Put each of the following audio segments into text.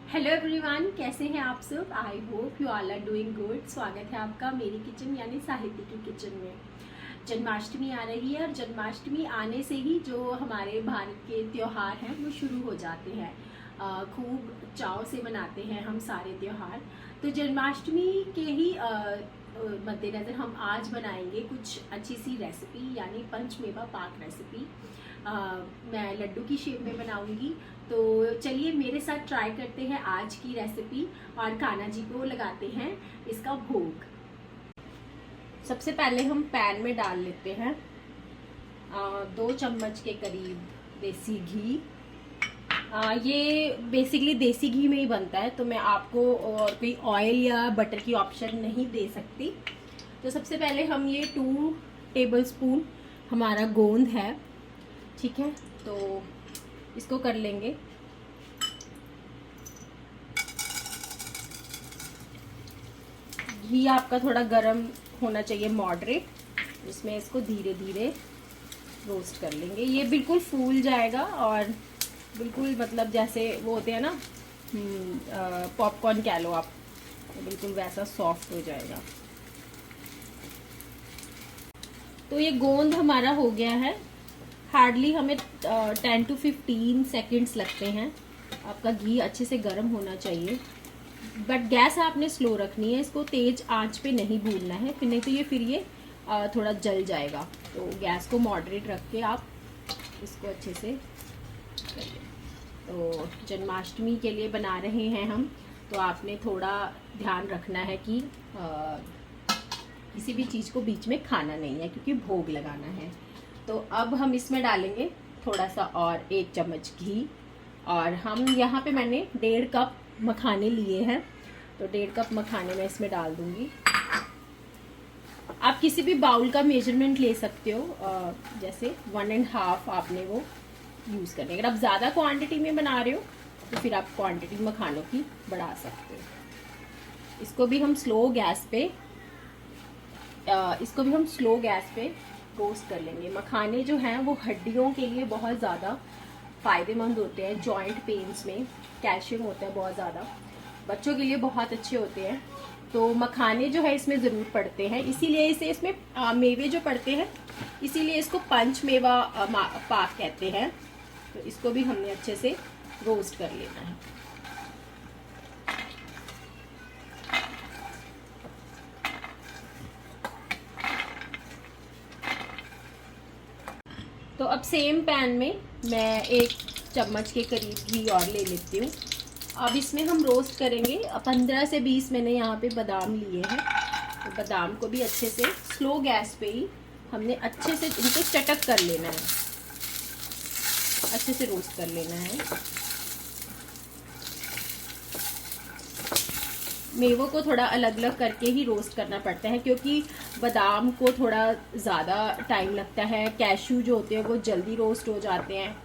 Hello everyone, कैसे हैं आप सब। I hope you all are doing good. स्वागत है आपका मेरी किचन यानी साहित्य की किचन में। जन्माष्टमी आ रही है और जन्माष्टमी आने से ही जो हमारे भारत के त्यौहार हैं वो शुरू हो जाते हैं। खूब चाव से मनाते हैं हम सारे त्यौहार। तो जन्माष्टमी के ही मद्देनज़र हम आज बनाएंगे कुछ अच्छी सी रेसिपी यानी पंचमेवा पाक रेसिपी। मैं लड्डू की शेप में बनाऊंगी। तो चलिए मेरे साथ ट्राई करते हैं आज की रेसिपी और कान्हा जी को लगाते हैं इसका भोग। सबसे पहले हम पैन में डाल लेते हैं 2 चम्मच के करीब देसी घी। ये बेसिकली देसी घी में ही बनता है, तो मैं आपको और कोई ऑयल या बटर की ऑप्शन नहीं दे सकती। तो सबसे पहले हम ये 2 टेबलस्पून हमारा गोंद है, ठीक है, तो इसको कर लेंगे। घी आपका थोड़ा गरम होना चाहिए, मॉडरेट। इसमें इसको धीरे धीरे रोस्ट कर लेंगे। ये बिल्कुल फूल जाएगा और बिल्कुल मतलब जैसे वो होते हैं ना पॉपकॉर्न कह लो आप, तो बिल्कुल वैसा सॉफ्ट हो जाएगा। तो ये गोंद हमारा हो गया है। हार्डली हमें 10 to 15 सेकेंड्स लगते हैं। आपका घी अच्छे से गर्म होना चाहिए, बट गैस आपने स्लो रखनी है, इसको तेज आंच पे नहीं भूनना है, फिर नहीं तो ये थोड़ा जल जाएगा। तो गैस को मॉडरेट रख के आप इसको अच्छे से करिए। तो जन्माष्टमी के लिए बना रहे हैं हम, तो आपने थोड़ा ध्यान रखना है कि किसी भी चीज़ को बीच में खाना नहीं है, क्योंकि भोग लगाना है। तो अब हम इसमें डालेंगे थोड़ा सा और 1 चम्मच घी, और हम यहाँ पे मैंने 1.5 कप मखाने लिए हैं, तो 1.5 कप मखाने मैं इसमें डाल दूंगी। आप किसी भी बाउल का मेजरमेंट ले सकते हो, जैसे 1.5 आपने वो यूज़ करने। अगर आप ज़्यादा क्वांटिटी में बना रहे हो तो फिर आप क्वांटिटी मखानों की बढ़ा सकते हो। इसको भी हम स्लो गैस पे रोस्ट कर लेंगे। मखाने जो हैं वो हड्डियों के लिए बहुत ज़्यादा फ़ायदेमंद होते हैं। जॉइंट पेन्स में कैल्शियम होता है बहुत ज़्यादा, बच्चों के लिए बहुत अच्छे होते हैं। तो मखाने जो है इसमें ज़रूर पड़ते हैं, इसीलिए इसमें मेवे जो पड़ते हैं, इसीलिए इसको पंचमेवा पाक कहते हैं। तो इसको भी हमने अच्छे से रोस्ट कर लेना है। तो अब सेम पैन में मैं 1 चम्मच के करीब घी और ले लेती हूँ। अब इसमें हम रोस्ट करेंगे 15 से 20 मैंने यहाँ पे बादाम लिए हैं। तो बादाम को भी अच्छे से स्लो गैस पे ही हमने अच्छे से इनको चटक कर लेना है, अच्छे से रोस्ट कर लेना है। मेवों को थोड़ा अलग अलग करके ही रोस्ट करना पड़ता है, क्योंकि बादाम को थोड़ा ज़्यादा टाइम लगता है, कैशू जो होते हैं वो जल्दी रोस्ट हो जाते हैं।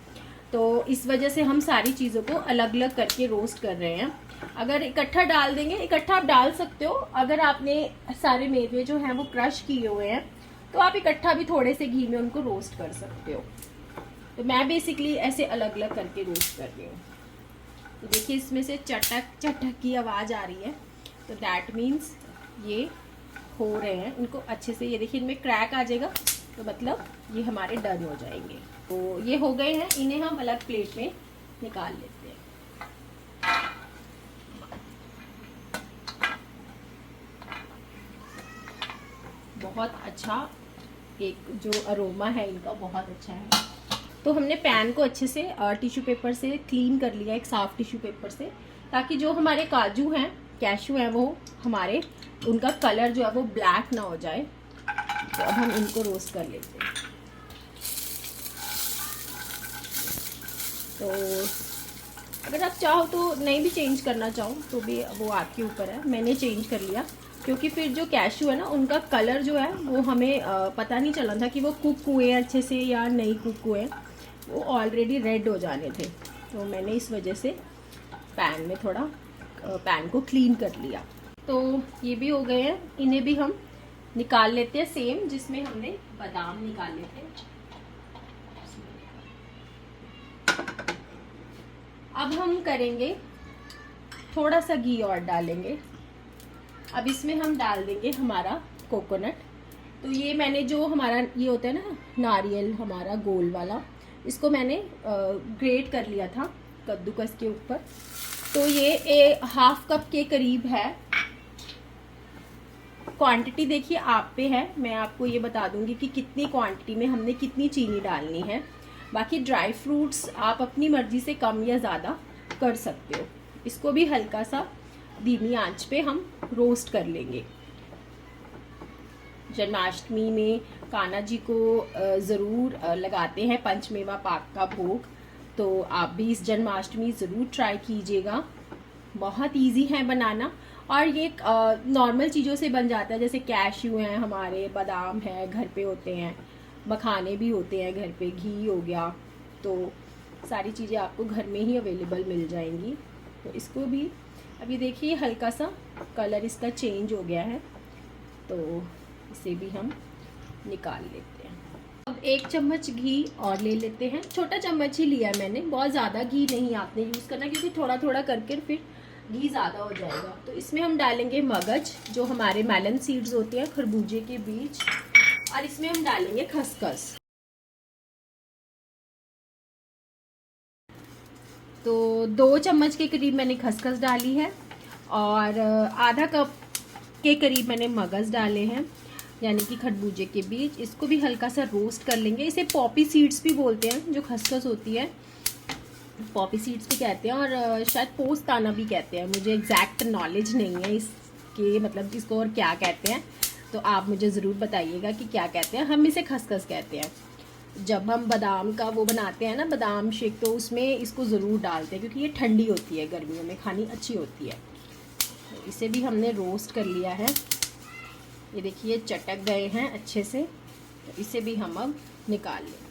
तो इस वजह से हम सारी चीज़ों को अलग अलग करके रोस्ट कर रहे हैं। अगर इकट्ठा डाल देंगे, इकट्ठा आप डाल सकते हो। अगर आपने सारे मेवे जो हैं वो क्रश किए हुए हैं तो आप इकट्ठा भी थोड़े से घी में उनको रोस्ट कर सकते हो। तो मैं बेसिकली ऐसे अलग अलग करके रोस्ट कर रही हूँ। तो देखिए इसमें से चटक चटक की आवाज़ आ रही है, तो दैट मीन्स ये हो रहे हैं। इनको अच्छे से, ये देखिए इनमें क्रैक आ जाएगा, तो मतलब ये हमारे डन हो जाएंगे। तो ये हो गए हैं, इन्हें हम अलग प्लेट में निकाल लेते हैं। बहुत अच्छा एक जो अरोमा है इनका बहुत अच्छा है। तो हमने पैन को अच्छे से टिश्यू पेपर से क्लीन कर लिया, एक साफ टिश्यू पेपर से, ताकि जो हमारे काजू हैं, कैशू हैं, वो हमारे उनका कलर जो है वो ब्लैक ना हो जाए। तो अब हम इनको रोस्ट कर लेते हैं। तो अगर आप चाहो तो नहीं भी चेंज करना चाहो तो भी वो आपके ऊपर है। मैंने चेंज कर लिया, क्योंकि फिर जो कैशू है ना, उनका कलर जो है वो हमें पता नहीं चला था कि वो कुक हुए हैं अच्छे से या नहीं कुक हुए, वो ऑलरेडी रेड हो जाने थे। तो मैंने इस वजह से पैन में थोड़ा पैन को क्लीन कर लिया। तो ये भी हो गए हैं, इन्हें भी हम निकाल लेते हैं, सेम जिसमें हमने बादाम निकाले थे। अब हम करेंगे थोड़ा सा घी और डालेंगे। अब इसमें हम डाल देंगे हमारा कोकोनट। तो ये मैंने जो हमारा ये होता है ना नारियल हमारा गोल वाला, इसको मैंने ग्रेट कर लिया था कद्दूकस के ऊपर। तो ये हाफ कप के करीब है। क्वांटिटी देखिए आप पे है, मैं आपको ये बता दूंगी कि कितनी क्वांटिटी में हमने कितनी चीनी डालनी है। बाकी ड्राई फ्रूट्स आप अपनी मर्जी से कम या ज़्यादा कर सकते हो। इसको भी हल्का सा धीमी आंच पे हम रोस्ट कर लेंगे। जन्माष्टमी में कान्हा जी को ज़रूर लगाते हैं पंचमेवा पाक का भोग, तो आप भी इस जन्माष्टमी ज़रूर ट्राई कीजिएगा। बहुत इजी है बनाना और ये नॉर्मल चीज़ों से बन जाता है, जैसे कैश्यू हैं हमारे, बादाम है घर पे होते हैं, मखाने भी होते हैं घर पे, घी हो गया, तो सारी चीज़ें आपको घर में ही अवेलेबल मिल जाएंगी। तो इसको भी अभी देखिए हल्का सा कलर इसका चेंज हो गया है, तो इसे भी हम निकाल लेते हैं। अब 1 चम्मच घी और ले लेते हैं। छोटा चम्मच ही लिया है मैंने, बहुत ज़्यादा घी नहीं आपने यूज़ करना, क्योंकि थोड़ा थोड़ा करके फिर घी ज़्यादा हो जाएगा। तो इसमें हम डालेंगे मगज, जो हमारे मेलन सीड्स होते हैं, खरबूजे के बीज, और इसमें हम डालेंगे खसखस। तो 2 चम्मच के करीब मैंने खसखस डाली है और आधा कप के करीब मैंने मगज डाले हैं, यानी कि खरबूजे के बीज। इसको भी हल्का सा रोस्ट कर लेंगे। इसे पॉपी सीड्स भी बोलते हैं, जो खसखस होती है पॉपी सीड्स भी कहते हैं, और शायद पोस्ताना भी कहते हैं। मुझे एग्जैक्ट नॉलेज नहीं है इसके मतलब इसको और क्या कहते हैं, तो आप मुझे ज़रूर बताइएगा कि क्या कहते हैं। हम इसे खसखस कहते हैं। जब हम बादाम का वो बनाते हैं ना, बादाम शेक, तो उसमें इसको ज़रूर डालते हैं, क्योंकि ये ठंडी होती है, गर्मियों में खानी अच्छी होती है। तो इसे भी हमने रोस्ट कर लिया है। ये देखिए चटक गए हैं अच्छे से, तो इसे भी हम अब निकाल लेंगे।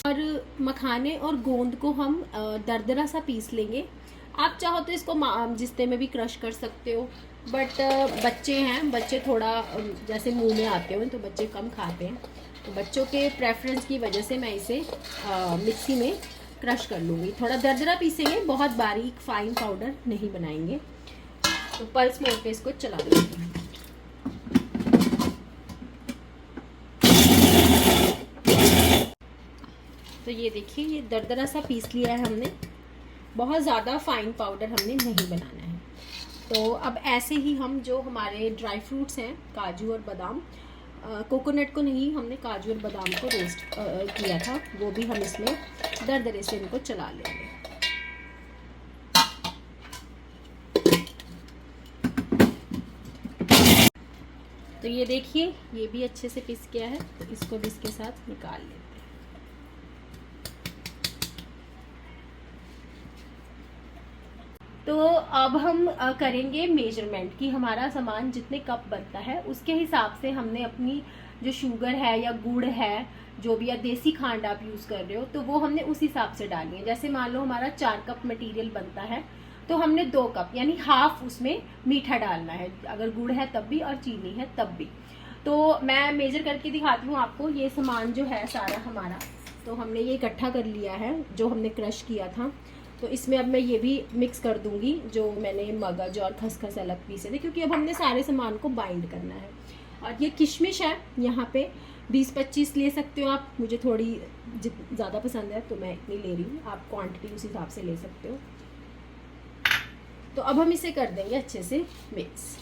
और मखाने और गोंद को हम दरदरा सा पीस लेंगे। आप चाहो तो इसको जिस्ते में भी क्रश कर सकते हो, बट बच्चे हैं, बच्चे थोड़ा जैसे मुंह में आते हो तो बच्चे कम खाते हैं, तो बच्चों के प्रेफरेंस की वजह से मैं इसे मिक्सी में क्रश कर लूँगी। थोड़ा दरदरा पीसेंगे, बहुत बारीक फाइन पाउडर नहीं बनाएंगे। तो पल्स मोड पे इसको चला देंगे। तो ये देखिए ये दरदरा सा पीस लिया है हमने, बहुत ज़्यादा फाइन पाउडर हमने नहीं बनाना है। तो अब ऐसे ही हम जो हमारे ड्राई फ्रूट्स हैं, काजू और बादाम, कोकोनट को नहीं, हमने काजू और बादाम को रोस्ट किया था, वो भी हम इसमें दरदरे से इनको चला लेंगे। तो ये देखिए ये भी अच्छे से पिस गया है, तो इसको भी इसके साथ निकाल लेते हैं। तो अब हम करेंगे मेजरमेंट कि हमारा सामान जितने कप बनता है उसके हिसाब से हमने अपनी जो शुगर है या गुड़ है, जो भी, या देसी खांड आप यूज़ कर रहे हो, तो वो हमने उस हिसाब से डालनी है। जैसे मान लो हमारा 4 कप मटेरियल बनता है, तो हमने 2 कप यानी हाफ उसमें मीठा डालना है, अगर गुड़ है तब भी और चीनी है तब भी। तो मैं मेजर करके दिखाती हूँ आपको। ये सामान जो है सारा हमारा, तो हमने ये इकट्ठा कर लिया है जो हमने क्रश किया था। तो इसमें अब मैं ये भी मिक्स कर दूंगी, जो मैंने मगज और खसखस अलग पीसे थे, क्योंकि अब हमने सारे सामान को बाइंड करना है। और ये किशमिश है, यहाँ पे 20-25 ले सकते हो आप, मुझे थोड़ी ज़्यादा पसंद है तो मैं इतनी ले रही हूँ, आप क्वांटिटी उस हिसाब से ले सकते हो। तो अब हम इसे कर देंगे अच्छे से मिक्स।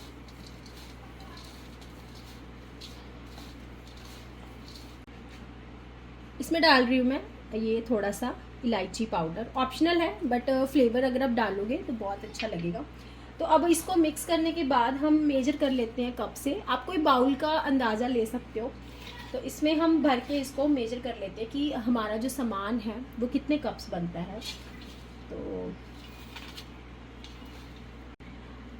इसमें डाल रही हूँ मैं ये थोड़ा सा इलायची पाउडर, ऑप्शनल है, बट फ्लेवर अगर आप डालोगे तो बहुत अच्छा लगेगा। तो अब इसको मिक्स करने के बाद हम मेजर कर लेते हैं कप से। आप कोई बाउल का अंदाज़ा ले सकते हो, तो इसमें हम भर के इसको मेजर कर लेते हैं कि हमारा जो सामान है वो कितने कप्स बनता है।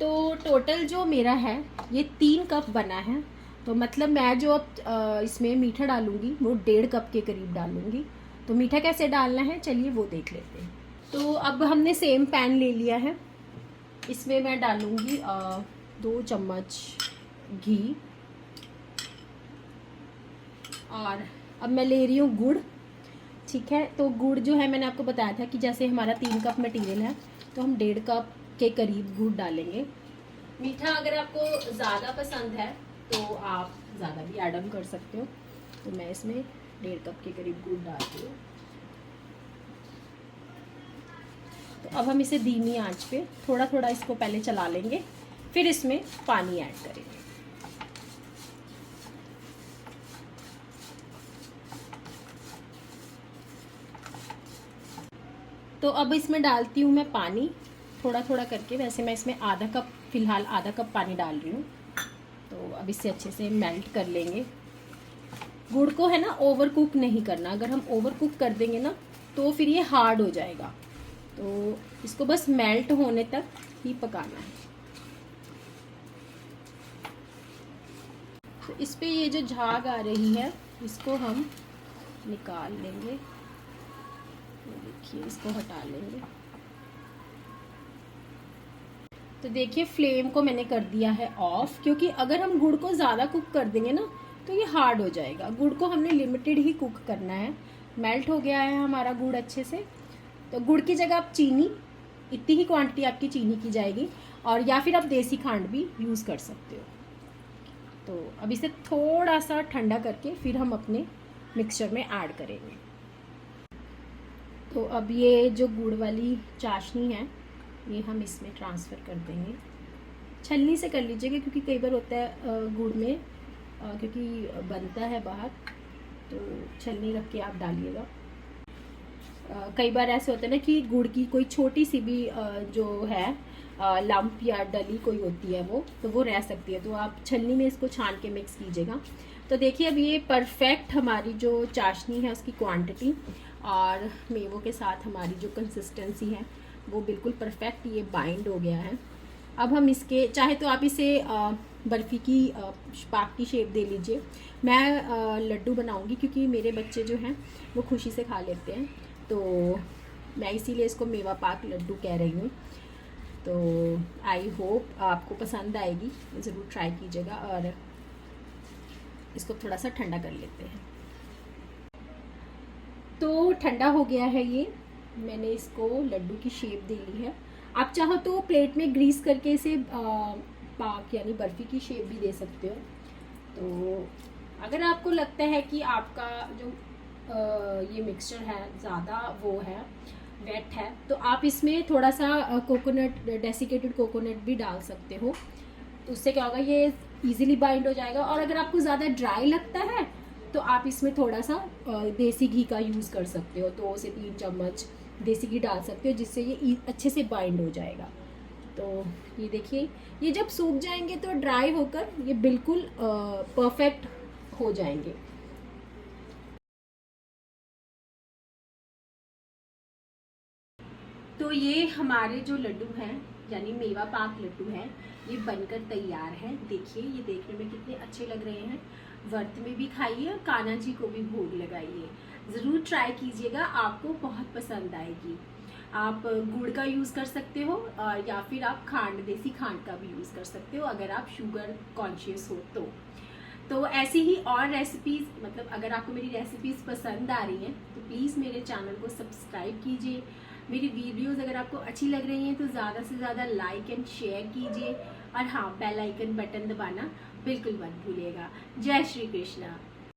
तो टोटल जो मेरा है ये 3 कप बना है। तो मतलब मैं जो अब इसमें मीठा डालूंगी वो 1.5 कप के करीब डालूंगी। तो मीठा कैसे डालना है चलिए वो देख लेते हैं। तो अब हमने सेम पैन ले लिया है, इसमें मैं डालूंगी 2 चम्मच घी, और अब मैं ले रही हूँ गुड़। ठीक है, तो गुड़ जो है मैंने आपको बताया था कि जैसे हमारा 3 कप मटेरियल है तो हम 1.5 कप के करीब गुड़ डालेंगे। मीठा अगर आपको ज़्यादा पसंद है तो आप ज़्यादा भी ऐड ऑन कर सकते हो। तो मैं इसमें 1.5 कप के करीब गुड़ डालती हूँ। तो अब हम इसे धीमी आंच पे थोड़ा थोड़ा इसको पहले चला लेंगे, फिर इसमें पानी ऐड करेंगे। तो अब इसमें डालती हूँ मैं पानी थोड़ा थोड़ा करके। वैसे मैं इसमें आधा कप, फ़िलहाल आधा कप पानी डाल रही हूँ। तो अब इसे अच्छे से मेल्ट कर लेंगे। गुड़ को है ना ओवर कुक नहीं करना, अगर हम ओवर कुक कर देंगे ना तो फिर ये हार्ड हो जाएगा। तो इसको बस मेल्ट होने तक ही पकाना है। तो इस पे ये जो झाग आ रही है इसको हम निकाल लेंगे। देखिए इसको हटा लेंगे। तो देखिए फ्लेम को मैंने कर दिया है ऑफ, क्योंकि अगर हम गुड़ को ज़्यादा कुक कर देंगे ना तो ये हार्ड हो जाएगा। गुड़ को हमने लिमिटेड ही कुक करना है। मेल्ट हो गया है हमारा गुड़ अच्छे से। तो गुड़ की जगह आप चीनी, इतनी ही क्वांटिटी आपकी चीनी की जाएगी, और या फिर आप देसी खांड भी यूज़ कर सकते हो। तो अब इसे थोड़ा सा ठंडा करके फिर हम अपने मिक्सचर में ऐड करेंगे। तो अब ये जो गुड़ वाली चाशनी है ये हम इसमें ट्रांसफ़र कर देंगे। छलनी से कर लीजिएगा, क्योंकि कई बार होता है गुड़ में क्योंकि बनता है बाहर, तो छलनी रख के आप डालिएगा। कई बार ऐसे होता है ना कि गुड़ की कोई छोटी सी भी जो है लंप या डली कोई होती है तो वो रह सकती है। तो आप छलनी में इसको छान के मिक्स कीजिएगा। तो देखिए अब ये परफेक्ट हमारी जो चाशनी है उसकी क्वांटिटी और मेवों के साथ हमारी जो कंसिस्टेंसी है वो बिल्कुल परफेक्ट ये बाइंड हो गया है। अब हम इसके, चाहे तो आप इसे बर्फ़ी की पाक की शेप दे लीजिए। मैं लड्डू बनाऊंगी क्योंकि मेरे बच्चे जो हैं वो खुशी से खा लेते हैं, तो मैं इसीलिए इसको मेवा पाक लड्डू कह रही हूँ। तो आई होप आपको पसंद आएगी, ज़रूर ट्राई कीजिएगा। और इसको थोड़ा सा ठंडा कर लेते हैं। तो ठंडा हो गया है ये, मैंने इसको लड्डू की शेप दे ली है। आप चाहो तो प्लेट में ग्रीस करके इसे पाक यानी बर्फ़ी की शेप भी दे सकते हो। तो अगर आपको लगता है कि आपका जो ये मिक्सचर है ज़्यादा वो है वेट है, तो आप इसमें थोड़ा सा कोकोनट, डेसिकेटेड कोकोनट भी डाल सकते हो। तो उससे क्या होगा, ये इजीली बाइंड हो जाएगा। और अगर आपको ज़्यादा ड्राई लगता है तो आप इसमें थोड़ा सा देसी घी का यूज़ कर सकते हो। 2 से 3 चम्मच देसी घी डाल सकते हो, जिससे ये अच्छे से बाइंड हो जाएगा। तो ये देखिए, ये जब सूख जाएंगे तो ड्राई होकर ये बिल्कुल परफेक्ट हो जाएंगे। तो ये हमारे जो लड्डू हैं यानी मेवा पाक लड्डू हैं, ये बनकर तैयार है। देखिए ये देखने में कितने अच्छे लग रहे हैं। व्रत में भी खाइए और कान्हा जी को भी भोग लगाइए। ज़रूर ट्राई कीजिएगा, आपको बहुत पसंद आएगी। आप गुड़ का यूज़ कर सकते हो और या फिर आप खांड, देसी खांड का भी यूज़ कर सकते हो अगर आप शुगर कॉन्शियस हो तो ऐसी ही और रेसिपीज़, मतलब अगर आपको मेरी रेसिपीज़ पसंद आ रही हैं तो प्लीज़ मेरे चैनल को सब्सक्राइब कीजिए। मेरी वीडियोस अगर आपको अच्छी लग रही हैं तो ज़्यादा से ज़्यादा लाइक एंड शेयर कीजिए। और हाँ, बेल आइकन बटन दबाना बिल्कुल मत भूलिएगा। जय श्री कृष्णा।